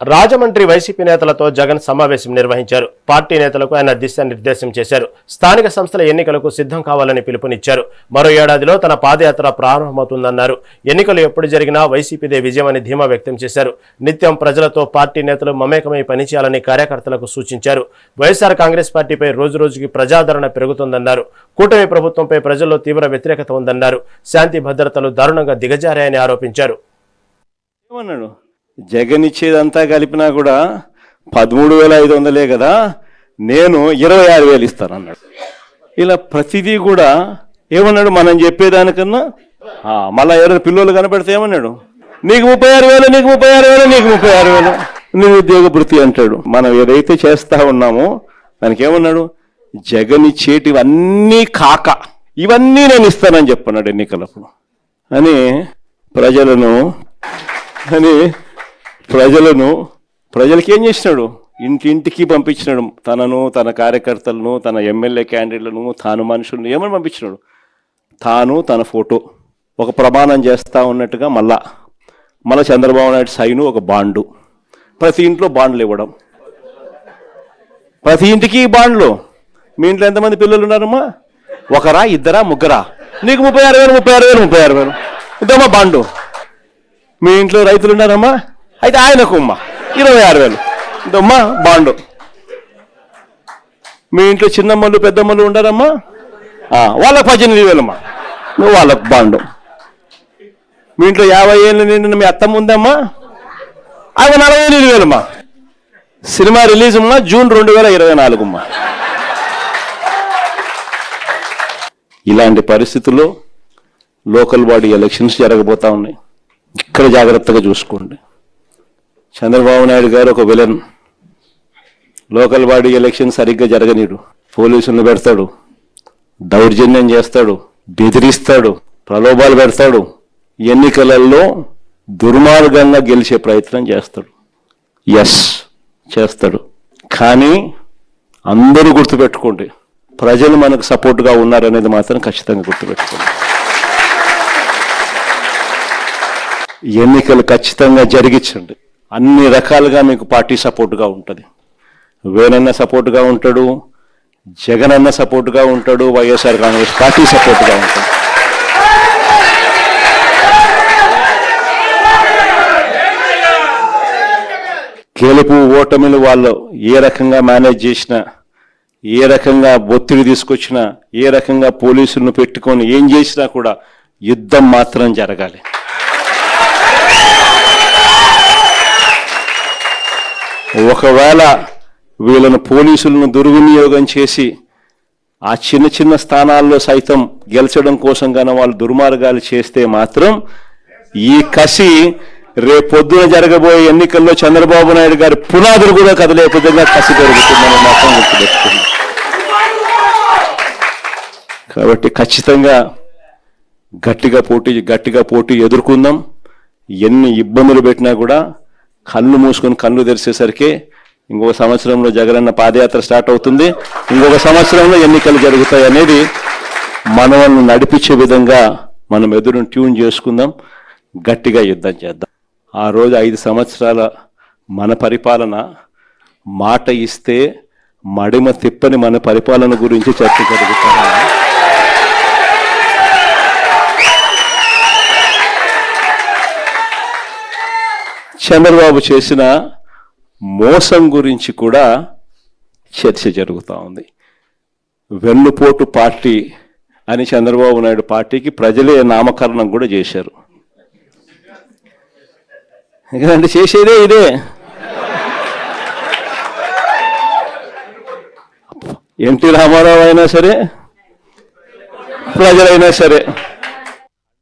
Rajahmundry YCP నేతలతో జగన్ సమావేశం నిర్వహించారు. పార్టీ నేతలకు ఆయన దిశానిర్దేశం చేశారు. స్థానిక సంస్థల ఎన్నికలకు సిద్ధం కావాలని పిలుపునిచ్చారు. మరో ఏడాదిలో తన పాదయాత్ర ప్రారంభమవుతుందన్నారు. ఎన్నికలు ఎప్పుడు జరిగినా వైసీపీదే విజయమని ధీమా వ్యక్తం చేశారు. నిత్యం ప్రజలతో పార్టీ నేతలు మమేకమై పనిచేయాలని కార్యకర్తలకు సూచించారు. వైఎస్ఆర్ కాంగ్రెస్ పార్టీపై రోజురోజుకి ప్రజాదరణ పెరుగుతుందన్నారు. కూటమి ప్రభుత్వంపై ప్రజల్లో తీవ్ర వ్యతిరేకత ఉందన్నారు. శాంతి భద్రతలు దారుణంగా దిగజారాయని ఆరోపించారు. జగన్ ఇచ్చేదంతా కలిపినా కూడా 13,500 కదా, నేను 26,000 ఇస్తానన్నాడు. ఇలా ప్రతిదీ కూడా ఏమన్నాడు, మనం చెప్పేదానికన్నా మళ్ళా ఎవరైనా పిల్లలు కనపడితే ఏమన్నాడు, నీకు 36,000, నీకు 36,000, నీకు 36,000, నిరుద్యోగ భృతి అంటాడు. మనం ఏదైతే చేస్తా ఉన్నామో దానికి ఏమన్నాడు, జగన్ ఇచ్చేటివన్నీ కాక ఇవన్నీ నేను ఇస్తానని చెప్పన్నాడు ఎన్నికలప్పుడు అని ప్రజలకి ఏం చేసినాడు, ఇంటింటికి పంపించినాడు. తనను, తన కార్యకర్తలను, తన ఎమ్మెల్యే క్యాండిడేట్లను, తాను మనుషులను ఏమని పంపించినాడు, తాను తన ఫోటో ఒక ప్రమాణం చేస్తూ ఉన్నట్టుగా మళ్ళా చంద్రబాబు నాయుడు సైను ఒక బాండు, ప్రతి ఇంట్లో బాండ్లు ఇవ్వడం, ప్రతి ఇంటికి బాండ్లు. మీ ఇంట్లో ఎంతమంది పిల్లలు ఉన్నారమ్మా, ఒకరా, ఇద్దరా, ముగ్గురా, నీకు 36,000, 36,000, 36,000 ఇదమ్మా బాండు. మీ ఇంట్లో రైతులు ఉన్నారమ్మా, అయితే ఆయనకు 26,000 ఇదమ్మా బాండు. మీ ఇంట్లో చిన్నమ్మలు పెద్దమ్మలు ఉండారమ్మా, వాళ్ళకు 18,000 నువ్వు వాళ్ళకు బాండు. మీ ఇంట్లో 50 ఏళ్ళు నిండిన మీ అత్తమ్మ ఉందమ్మా, అవి 48,000 సినిమా రిలీజ్ జూన్ 2024 ఇలాంటి పరిస్థితుల్లో లోకల్ బాడీ ఎలక్షన్స్ జరగబోతా ఉన్నాయి. ఇక్కడ జాగ్రత్తగా చూసుకోండి. చంద్రబాబు నాయుడు గారు ఒక విలన్. లోకల్ బాడీ ఎలక్షన్ సరిగ్గా జరగనీడు, పోలీసులను పెడతాడు, దౌర్జన్యం చేస్తాడు, బెదిరిస్తాడు, ప్రలోభాలు పెడతాడు, ఎన్నికలలో దుర్మార్గంగా గెలిచే ప్రయత్నం చేస్తాడు. చేస్తాడు. కానీ అందరూ గుర్తుపెట్టుకోండి, ప్రజలు మనకు సపోర్ట్గా ఉన్నారనేది మాత్రం ఖచ్చితంగా గుర్తుపెట్టుకోండి. ఎన్నికలు ఖచ్చితంగా జరిగించండి. అన్ని రకాలుగా మీకు పార్టీ సపోర్ట్గా ఉంటుంది. వేనన్న సపోర్ట్గా ఉంటాడు, జగన్ అన్న సపోర్ట్గా ఉంటాడు, వైఎస్ఆర్ కాంగ్రెస్ పార్టీ సపోర్ట్గా ఉంటుంది. గెలుపు ఓటమిలు వాళ్ళు ఏ రకంగా మేనేజ్ చేసినా, ఏ రకంగా ఒత్తిడి తీసుకొచ్చినా, ఏ రకంగా పోలీసులను పెట్టుకొని ఏం చేసినా కూడా యుద్ధం మాత్రం జరగాలి. ఒకవేళ వీళ్ళను పోలీసులను దుర్వినియోగం చేసి ఆ చిన్న చిన్న స్థానాల్లో సైతం గెలిచడం కోసం గాన వాళ్ళు దుర్మార్గాలు చేస్తే మాత్రం ఈ కసి రేపొద్దున జరగబోయే ఎన్నికల్లో చంద్రబాబు నాయుడు గారి పునాదులు కూడా కదిలే విధంగా కసి పెరుగుతుందని మాత్రం గుర్తుపెట్టుకుంది. కాబట్టి ఖచ్చితంగా గట్టిగా పోటీ ఎదుర్కొందాం. ఎన్ని ఇబ్బందులు పెట్టినా కూడా కళ్ళు మూసుకొని కళ్ళు తెరిచేసరికి ఇంకొక సంవత్సరంలో జగనన్న పాదయాత్ర స్టార్ట్ అవుతుంది, ఇంకొక సంవత్సరంలో ఎన్నికలు జరుగుతాయి అనేది మనల్ని నడిపించే విధంగా మనం ఎదురుని ట్యూన్ చేసుకుందాం, గట్టిగా యుద్ధం చేద్దాం. ఆ రోజు 5 సంవత్సరాల మన పరిపాలన మాట ఇస్తే మడిమ తిప్పని మన పరిపాలన గురించి చర్చ జరుగుతుంది. చంద్రబాబు చేసిన మోసం గురించి కూడా చర్చ జరుగుతూ ఉంది. వెన్నుపోటు పార్టీ అని చంద్రబాబు నాయుడు పార్టీకి ప్రజలే నామకరణం కూడా చేశారు. ఎందుకంటే చేసేదే ఇదే. ఎన్టీ రామారావు అయినా సరే, ప్రజలైనా సరే